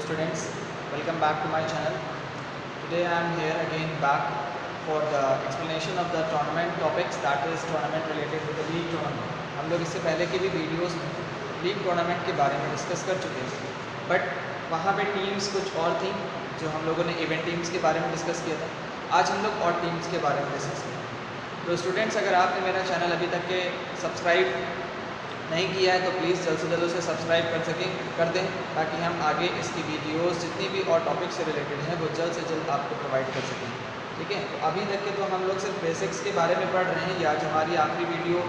students, welcome back to my channel. Today I am here again back for the explanation of the tournament topics, that is tournament related to the league tournament. हम लोग इससे पहले की भी videos में league tournament के बारे में डिस्कस कर चुके हैं, बट वहाँ पे टीम्स कुछ और थी जो हम लोगों ने इवेंट टीम्स के बारे में डिस्कस किया था. आज हम लोग और टीम्स के बारे में डिस्कस करें. तो स्टूडेंट्स, अगर आपने मेरा चैनल अभी तक के सब्सक्राइब नहीं किया है तो प्लीज़ जल्द से जल्द उसे सब्सक्राइब कर दें, ताकि हम आगे इसकी वीडियोस जितनी भी और टॉपिक से रिलेटेड हैं वो जल्द से जल्द आपको प्रोवाइड कर सकें. ठीक है, तो अभी तक के तो हम लोग सिर्फ बेसिक्स के बारे में पढ़ रहे हैं. या आज हमारी आखिरी वीडियो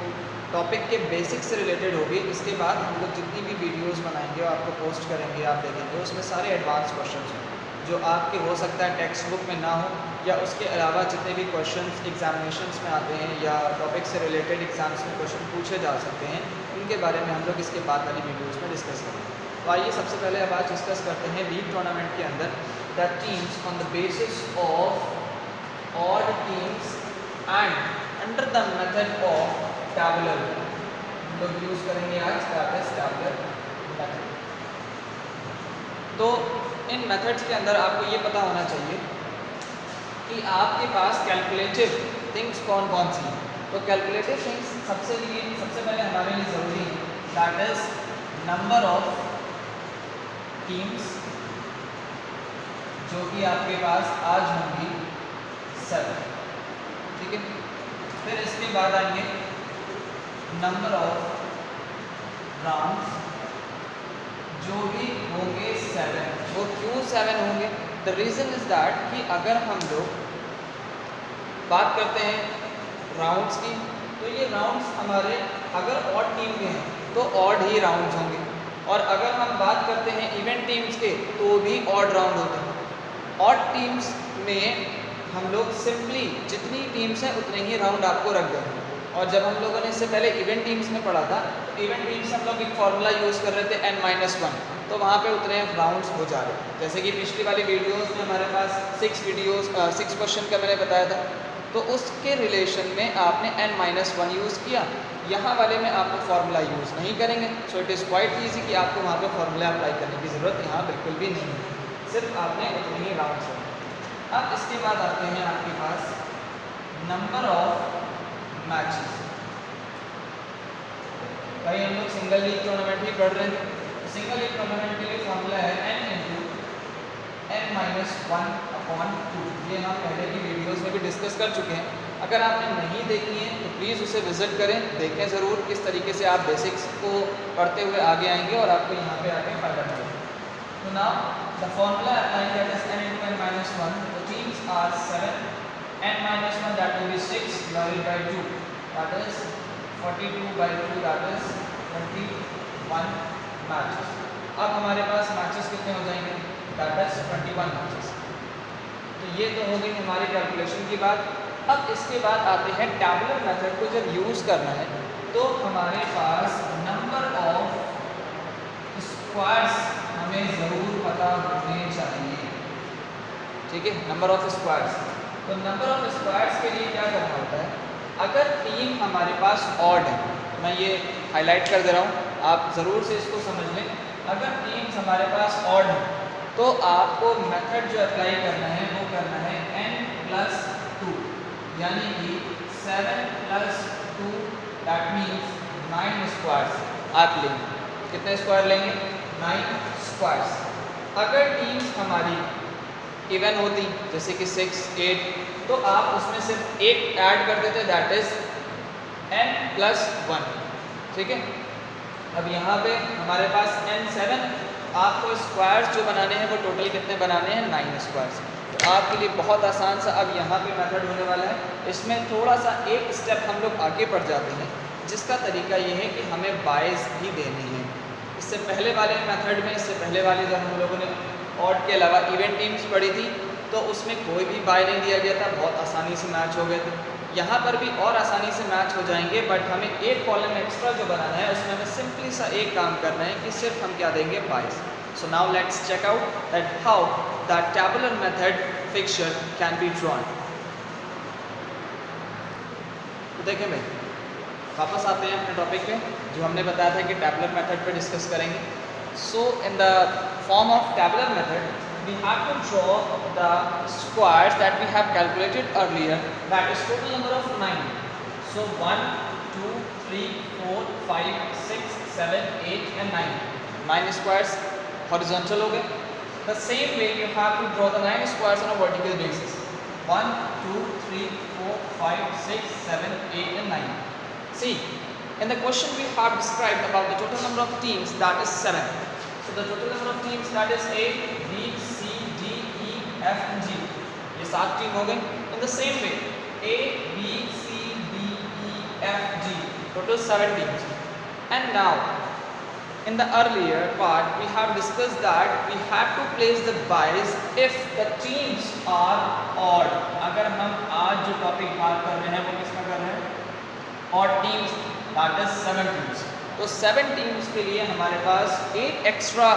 टॉपिक के बेसिक्स से रिलेटेड होगी. इसके बाद हम लोग जितनी भी वीडियोज़ बनाएंगे और आपको पोस्ट करेंगे, आप देखेंगे उसमें सारे एडवांस क्वेश्चन हैं जो आपके हो सकता है टेक्स्ट बुक में ना हो, या उसके अलावा जितने भी क्वेश्चंस एग्जामिनेशंस में आते हैं या टॉपिक से रिलेटेड एग्जाम्स में क्वेश्चन पूछे जा सकते हैं, उनके बारे में हम लोग इसके बाद वाली वीडियोस में डिस्कस करेंगे. तो आइए सबसे पहले अब आज डिस्कस करते हैं लीग टूर्नामेंट के अंदर the teams on the basis of odd teams and under the method of tabular. हम लोग यूज़ करेंगे आज टैबुलर मेथड. तो इन मेथड्स के अंदर आपको ये पता होना चाहिए कि आपके पास कैलकुलेटिव थिंग्स कौन कौन सी हैं. तो कैलकुलेटिव थिंग्स सबसे पहले हमारे लिए ज़रूरी है, that is number of teams जो कि आपके पास आज होंगी 7. ठीक है, फिर इसके बाद आएंगे नंबर ऑफ राउंड्स जो भी होंगे 7. वो क्यों 7 होंगे? द रीज़न इज़ दैट कि अगर हम लोग बात करते हैं राउंड्स की, तो ये राउंड्स हमारे अगर ऑड टीम के हैं तो ऑड ही राउंड्स होंगे, और अगर हम बात करते हैं इवेंट टीम्स के तो भी ऑड राउंड होते हैं. ऑड टीम्स में हम लोग सिंपली जितनी टीम्स हैं उतने ही राउंड आपको रख देंगे. और जब हम लोगों ने इससे पहले इवेंट टीम्स में पढ़ा था, तो इवेंट टीम्स हम लोग एक फार्मूला यूज़ कर रहे थे n-1, तो वहाँ पे उतने राउंड्स हो जा रहे. जैसे कि पिछली वाली वीडियोस में हमारे पास 6 क्वेश्चन का मैंने बताया था, तो उसके रिलेशन में आपने n-1 यूज़ किया. यहाँ वाले में आपको फार्मूला यूज़ नहीं करेंगे. So it is quite easy कि आपको वहाँ पे फार्मूला अप्लाई करने की ज़रूरत यहाँ बिल्कुल भी नहीं है, सिर्फ आपने उतने ही राउंड्स हैं. अब इसके बाद आते हैं आपके पास नंबर ऑफ मैचेस. भाई हम लोग सिंगल लीग टूर्नामेंट ही पढ़ रहे हैं. सिंगल लीग टूर्नामेंट के लिए फॉर्मूला है n/(n-1/2). ये हम पहले की वीडियोस में भी डिस्कस कर चुके हैं. अगर आपने नहीं देखी है तो प्लीज़ उसे विजिट करें, देखें ज़रूर किस तरीके से आप बेसिक्स को पढ़ते हुए आगे आएंगे और आपको यहाँ पे आके फ़ायदा मिलेगा. तो now the formula apply that is n/(n-1). The teams are 7. n-1 that will be 6 divided by 2, that is 42/2, that is 21 matches. अब हमारे पास मैचेस कितने हो जाएंगे? That is 21 matches. तो ये तो हो गई हमारी कैलकुलेशन की बात. अब इसके बाद आते हैं टैबुलर मेथड को जब यूज़ करना है तो हमारे पास नंबर ऑफ स्क्वायर्स हमें ज़रूर पता होने चाहिए. ठीक है, नंबर ऑफ स्क्वायर्स. तो नंबर ऑफ स्क्वायर्स के लिए क्या करना होता है? अगर टीम हमारे पास ऑड है, मैं ये हाईलाइट कर दे रहा हूँ, आप ज़रूर से इसको समझ लें. अगर टीम्स हमारे पास ऑड है तो आपको मेथड जो अप्लाई करना है वो करना है n+2, यानी कि 7+2, दैट मीन्स 9 स्क्वायर्स आप लेंगे. कितने स्क्वायर लेंगे? 9 स्क्वायर्स. अगर टीम्स हमारी इवन होती जैसे कि 6, 8, तो आप उसमें सिर्फ एक ऐड कर देते, दैट इज़ n+1. ठीक है, अब यहाँ पे हमारे पास n7. आपको स्क्वायर्स जो बनाने हैं वो टोटल कितने बनाने हैं? 9 स्क्वायर्स. तो आपके लिए बहुत आसान सा अब यहाँ पे मेथड होने वाला है. इसमें थोड़ा सा एक स्टेप हम लोग आगे बढ़ जाते हैं, जिसका तरीका ये है कि हमें बायस भी देने हैं. इससे पहले वाले मेथड में, इससे पहले वाले जब हम लोगों ने ऑड के अलावा इवेंट टीम्स पढ़ी थी तो उसमें कोई भी बाय नहीं दिया गया था, बहुत आसानी से मैच हो गए थे. यहाँ पर भी और आसानी से मैच हो जाएंगे, बट हमें एक कॉलम एक्स्ट्रा जो बनाना है उसमें हमें सिंपली सा एक काम करना है कि सिर्फ हम क्या देंगे? Byes. So now let's check out that how the tabular method fixture can be drawn. तो देखें भाई, वापस आते हैं अपने टॉपिक पे जो हमने बताया था कि टैबुलर मेथड पे डिस्कस करेंगे. So in the form of tabular method, we have to draw the squares that we have calculated earlier, that is total number of 9. So 1, 2, 3, 4, 5, 6, 7, 8 and 9. 9 squares horizontal हो गए. The same way you have to draw the 9 squares on a vertical basis. 1, 2, 3, 4, 5, 6, 7, 8 and 9. See, in the question we have described about the total number of teams, that is 7. So the total number of teams, that is A, B, C, D, E, F and G. ये 7 team हो गए. In the same way, A, B, C, D, E, F, G. Total 7 teams. And now, in the earlier part, we have discussed that we have to place the buys if the teams are odd. अगर हम आज जो topic बात कर रहे हैं वो किसका कर रहे हैं? Odd teams, that is 7 teams. तो 7 टीम्स के लिए हमारे पास एक एक्स्ट्रा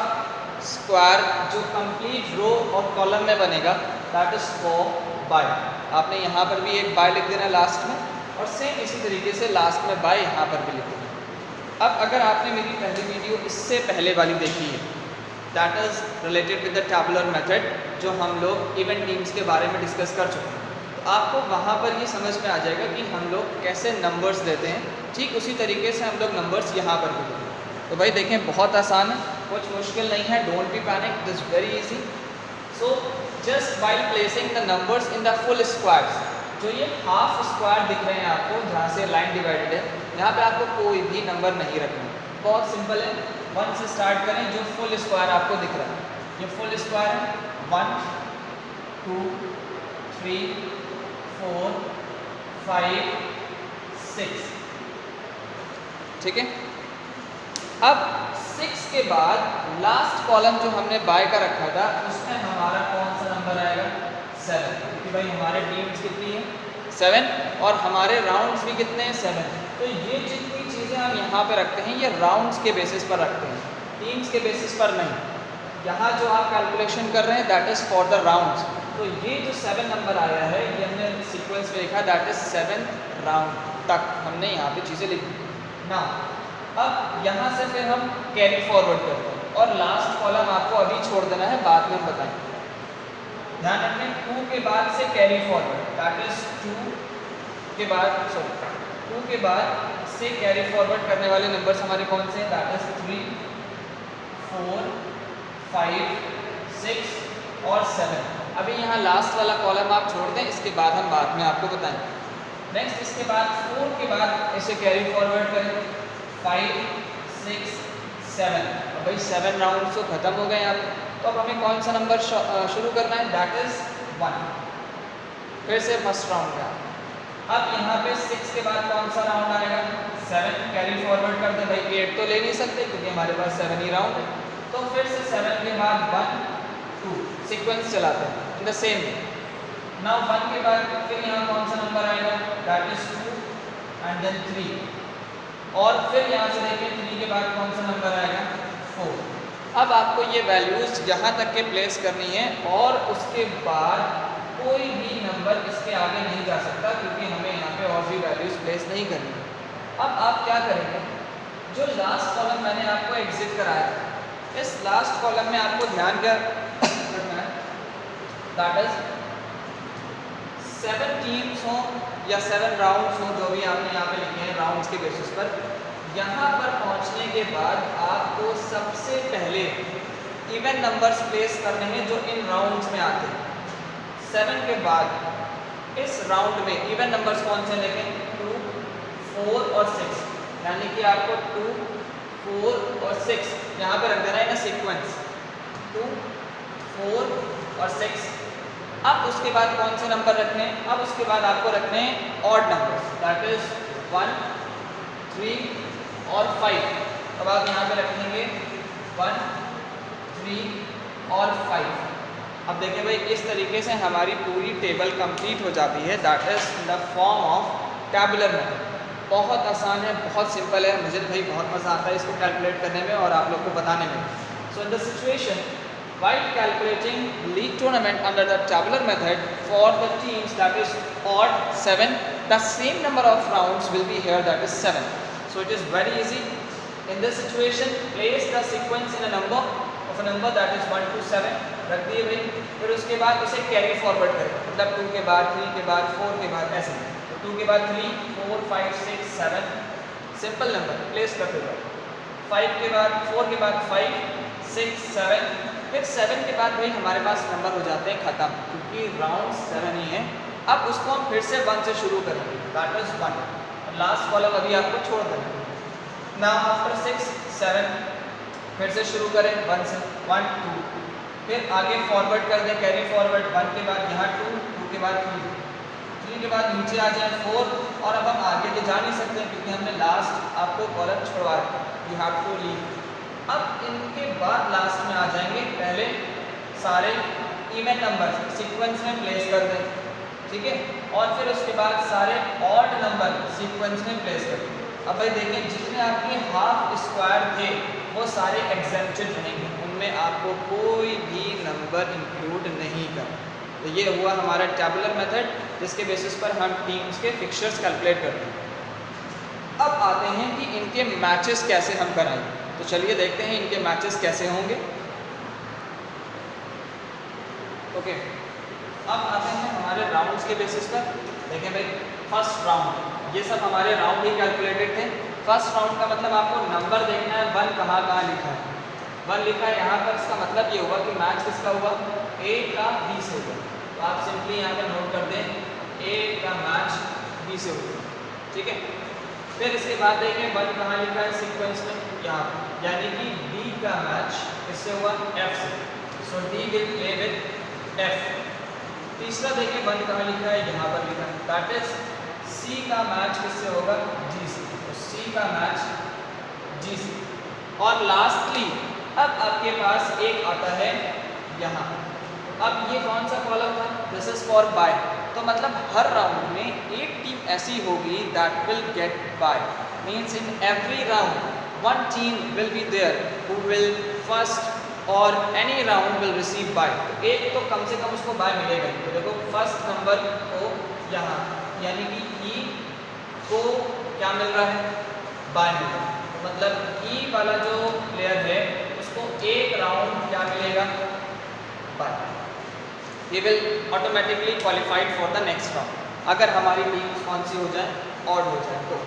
स्क्वायर जो कंप्लीट रो और कॉलम में बनेगा, दैट इज फॉर बाय. आपने यहाँ पर भी एक बाय लिख देना लास्ट में, और सेम इसी तरीके से लास्ट में बाय यहाँ पर भी लिख देना. अब अगर आपने मेरी पहली वीडियो इससे पहले वाली देखी है, that is related with the tabular method, जो हम लोग इवेंट टीम्स के बारे में डिस्कस कर चुके हैं, तो आपको वहाँ पर ये समझ में आ जाएगा कि हम लोग कैसे नंबर्स देते हैं. ठीक उसी तरीके से हम लोग नंबर्स यहाँ पर भी देते हैं. तो भाई देखें, बहुत आसान है, कुछ मुश्किल नहीं है. Don't be panic, this very easy. So just by placing the numbers in the full squares, जो ये हाफ स्क्वायर दिख रहे हैं आपको, जहाँ से लाइन डिवाइडेड है, यहाँ पे आपको कोई भी नंबर नहीं रखना. बहुत सिंपल है. 1 से स्टार्ट करें, जो फुल स्क्वायर आपको दिख रहा है, ये फुल स्क्वायर है. 1, 2, 3, 4, 5, 6. ठीक है. अब 6 के बाद लास्ट कॉलम जो हमने बाय का रखा था, उसमें हमारा कौन सा नंबर आएगा? 7. क्योंकि भाई हमारे टीम्स कितनी है? 7. और हमारे राउंड्स भी कितने हैं? 7. तो ये जितनी चीज़ें हम यहाँ पे रखते हैं, ये राउंड्स के बेसिस पर रखते हैं, टीम्स के बेसिस पर नहीं. यहाँ जो आप कैलकुलेशन कर रहे हैं, that is for the rounds. तो ये जो 7 नंबर आया है, ये हमने सीक्वेंस में लिखा, दैट इज़ 7 राउंड तक हमने यहाँ पे चीज़ें लिखी. ना अब यहाँ से फिर हम कैरी फॉरवर्ड करते हैं, और लास्ट कॉलम आपको अभी छोड़ देना है, बाद में हम बताएंगे. ध्यान रखें, 2 के बाद से कैरी फॉरवर्ड, दैट इज 2 के बाद, सॉरी 2 के बाद से कैरी फॉरवर्ड करने वाले नंबर्स हमारे कौन से हैं? दैट इज 3, 4, 5, 6 और 7. अभी यहाँ लास्ट वाला कॉलम आप छोड़ दें, इसके बाद हम बाद में आपको बताएंगे. नेक्स्ट इसके बाद 4 के बाद इसे कैरी फॉरवर्ड करें, 5, 6, 7. अब भाई 7 राउंड तो ख़त्म हो गए आप. तो अब हमें कौन सा नंबर शुरू करना है? That is 1. फिर से फर्स्ट राउंड का. अब यहाँ पे 6 के बाद कौन सा राउंड आएगा? 7. कैरी फॉरवर्ड कर दे भाई, 8 तो ले नहीं सकते क्योंकि हमारे पास 7 ही राउंड है. तो फिर से 7 के बाद 1, 2 सीक्वेंस चलाते हैं in the same way. Now 1 के बाद फिर यहाँ कौन सा नंबर आएगा? That is 2 and then 3. और फिर यहाँ से देखें, 3 के बाद कौन सा नंबर आएगा? 4. अब आपको ये वैल्यूज़ यहाँ तक के प्लेस करनी है, और उसके बाद कोई भी नंबर इसके आगे नहीं जा सकता, क्योंकि हमें यहाँ पे और भी वैल्यूज़ प्लेस नहीं करनी है. अब आप क्या करेंगे? जो लास्ट कॉलम मैंने आपको एग्जिट कराया था, इस लास्ट कॉलम में आपको ध्यान क्या रखना है? दैट इज 7 टीम्स हों या 7 राउंड्स हों, जो भी आपने यहाँ पे लिखे हैं राउंड्स के बेसिस पर. यहाँ पर पहुँचने के बाद आपको सबसे पहले इवन नंबर्स प्लेस करने हैं जो इन राउंड्स में आते हैं. 7 के बाद इस राउंड में इवन नंबर्स कौन से लेंगे? 2, 4 और 6. यानी कि आपको 2, 4 और 6 यहाँ पे रख देना है इन सीक्वेंस. 2, 4 और 6. अब उसके बाद कौन से नंबर रखने हैं? अब उसके बाद आपको रखने हैं ऑड नंबर्स, दैट इज 1, 3 और 5. अब आप यहाँ पे रखेंगे 1, 3 और 5. अब देखिए भाई, इस तरीके से हमारी पूरी टेबल कंप्लीट हो जाती है, that is in the form of tabular method. बहुत आसान है, बहुत सिंपल है. मुझे भाई बहुत मज़ा आता है इसको कैलकुलेट करने में और आप लोग को बताने में. So in the situation while calculating league tournament under the tabular method for the teams, that is odd 7, the same number of rounds will be here, that is 7. So it is very easy. In this situation place the sequence in a number that is 1 to 7 रख दिए भाई। फिर उसके बाद उसे carry forward करें, मतलब 2 के बाद 3 के बाद 4 के बाद ऐसे, तो 2 के बाद 3 4 5 6 7 सिंपल नंबर प्लेस करते जाओ। 5 के बाद 4 के बाद 5 6 7, फिर 7 के बाद भाई हमारे पास नंबर हो जाते हैं ख़त्म, क्योंकि राउंड 7 ही है। अब उसको हम फिर से 1 से शुरू करेंगे, दैट इज 1, लास्ट कॉलम अभी आपको छोड़ देना। नाउ आफ्टर 6 7 फिर से शुरू करें 1 से, 1 2, फिर आगे फॉरवर्ड कर दें, कैरी फॉरवर्ड 1 के बाद यहाँ 2 2 के बाद 3 के बाद नीचे आ जाए 4, और अब हम आगे तो जा नहीं सकते क्योंकि हमने लास्ट आपको कॉलम छोड़वा रखा, यू हैव टू लीव। अब इनके बाद लास्ट में आ जाएंगे, पहले सारे इवन नंबर सीक्वेंस में प्लेस कर दें, ठीक है, और फिर उसके बाद सारे ऑड नंबर सीक्वेंस में प्लेस कर दें। अब भाई देखें, जितने आपके हाफ स्क्वायर थे वो सारे एग्जेम्प्टेड रहेंगे, उनमें आपको कोई भी नंबर इंक्लूड नहीं करना। तो ये हुआ हमारा टैबुलर मेथड, जिसके बेसिस पर हम टीम्स के फिक्सचर्स कैलकुलेट करते हैं। अब आते हैं कि इनके मैचेस कैसे हम कराएंगे, तो चलिए देखते हैं इनके मैचेस कैसे होंगे। ओके, अब आते हैं हमारे राउंड्स के बेसिस पर। देखें भाई, फर्स्ट राउंड, ये सब हमारे राउंड ही कैलकुलेटेड थे। फर्स्ट राउंड का मतलब आपको नंबर देखना है, 1 कहाँ लिखा है, 1 लिखा है यहाँ पर, इसका मतलब ये हुआ कि मैच किसका हुआ, ए का बी से हुआ। तो आप सिंपली यहाँ पर नोट कर दें, ए का मैच बी से हुआ, ठीक है। फिर इसके बाद देखें 1 कहाँ लिखा है सीक्वेंस में, यहाँ पर, यानी कि डी का मैच किससे हुआ, एफ से, so D will play with F. तीसरा देखें 1 कहाँ लिखा है, यहाँ पर लिखा है, दैट इज सी का मैच किससे होगा, जी से, तो सी का मैच जी से। और लास्टली अब आपके पास एक आता है यहाँ, अब ये कौन सा कॉलम था, दिस इज फॉर बाय, तो मतलब हर राउंड में एक टीम ऐसी होगी that will get bye, means in every round one team will be there who will first और any round will receive bye. तो एक तो कम से कम उसको बाय मिलेगा। तो देखो फर्स्ट नंबर को यहाँ, यानी कि ई को क्या मिल रहा है, बाय मिल रहा है, तो मतलब ई वाला जो प्लेयर है उसको एक राउंड क्या मिलेगा, बाय। ये will automatically qualified for the next round, अगर हमारी टीम कौन सी हो जाए, ऑड हो जाए तो।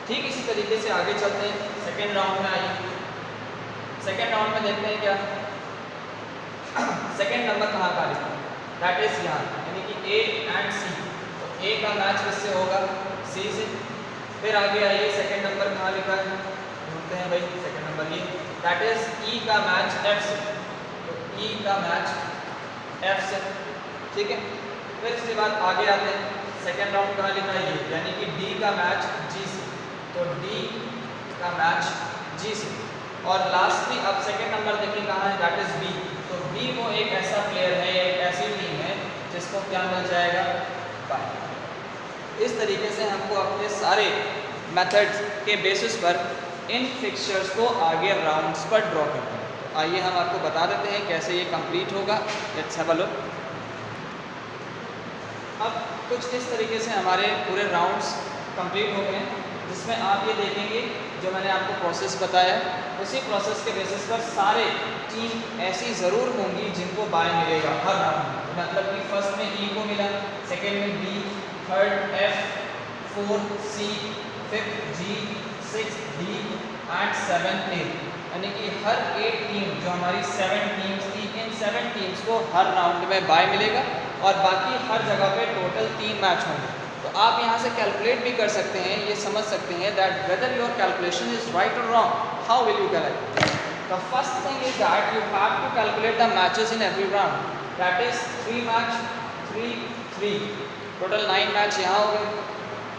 ठीक इसी तरीके से आगे चलते हैं, सेकेंड राउंड में आइए। सेकेंड राउंड में देखते हैं क्या, सेकेंड नंबर कहाँ का लिखा, दैट इज यहाँ, यानी कि ए एंड सी, तो ए का मैच किससे होगा, सी से। फिर आगे आइए, सेकेंड नंबर कहाँ लिखा है, ढूंढते हैं भाई सेकेंड नंबर, ये दैट इज ई का मैच एफ से, तो ई का मैच एफ से, ठीक है। फिर इसके बाद आगे आते हैं, सेकेंड राउंड कहाँ लिखा है, ये यानी कि डी का मैच जी से, तो डी का मैच जी से। और लास्टली अब सेकेंड नंबर देखिए कहाँ है, दैट इज बी, तो बी वो एक ऐसा प्लेयर है, एक ऐसी टीम है जिसको क्या मिल जाएगा, बाय। इस तरीके से हमको अपने सारे मेथड्स के बेसिस पर इन फिक्सचर्स को आगे राउंड्स पर ड्रॉ करते हैं। तो आइए हम आपको बता देते हैं कैसे ये कंप्लीट होगा, लेट्स हैव अ लुक। अब कुछ इस तरीके से हमारे पूरे राउंड्स कंप्लीट हो गए हैं, जिसमें आप ये देखेंगे जो मैंने आपको प्रोसेस बताया, उसी प्रोसेस के बेसिस पर सारे टीम ऐसी ज़रूर होंगी जिनको बाय मिलेगा हर राउंड में। मतलब कि फर्स्ट में ई को मिला, सेकेंड में B, third F, fourth C, fifth G, sixth D and seventh A, यानी कि हर एक टीम जो हमारी 7 टीम्स थी, इन 7 टीम्स को हर राउंड में बाय मिलेगा और बाकी हर जगह पे टोटल 3 मैच होंगे। तो आप यहाँ से कैलकुलेट भी कर सकते हैं, ये समझ सकते हैं that whether your calculation is right और wrong, how will you calculate. The first thing is that you have to calculate the matches in every round, that is 3 match 3 3, total 9 match यहाँ हो गए।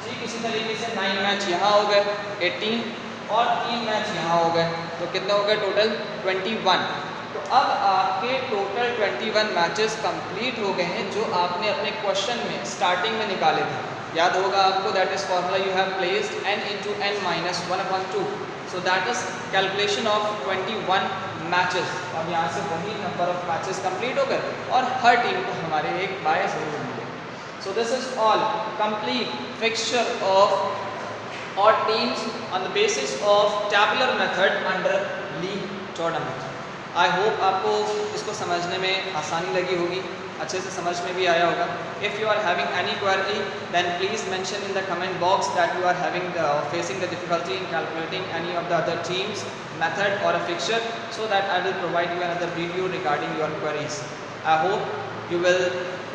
ठीक इसी तरीके से 9 मैच यहाँ हो गए 18 और 3 मैच यहाँ हो गए, तो कितने हो गए टोटल 21। तो अब आपके टोटल 21 मैचेस कंप्लीट हो गए हैं जो आपने अपने क्वेश्चन में स्टार्टिंग में निकाले थे। याद होगा आपको, that is formula you have placed n into n minus 1/2, so that is calculation of 21 matches. अब यहाँ से वही नंबर ऑफ मैचेस कंप्लीट हो गए और हर टीम को हमारे एक बाय जरूर मिले। So this is all complete fixture of or teams on the basis of tabular method under league tournament. I hope आपको इसको समझने में आसानी लगी होगी, अच्छे से समझ में भी आया होगा. If you are having any query, then please mention in the comment box that you are having facing the difficulty in calculating any of the other teams, method or a fixture, so that I will provide you another video regarding your queries. I hope you will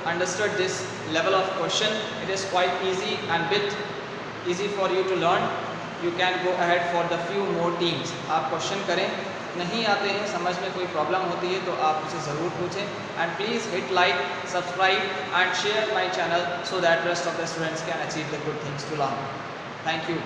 understood this level of question. It is quite easy and bit easy for you to learn. You can go ahead for the few more teams. आप question करें, नहीं आते हैं, समझ में कोई problem होती है तो आप उसे ज़रूर पूछें. And please hit like, subscribe and share my channel so that rest of the students can achieve the good things to learn. Thank you.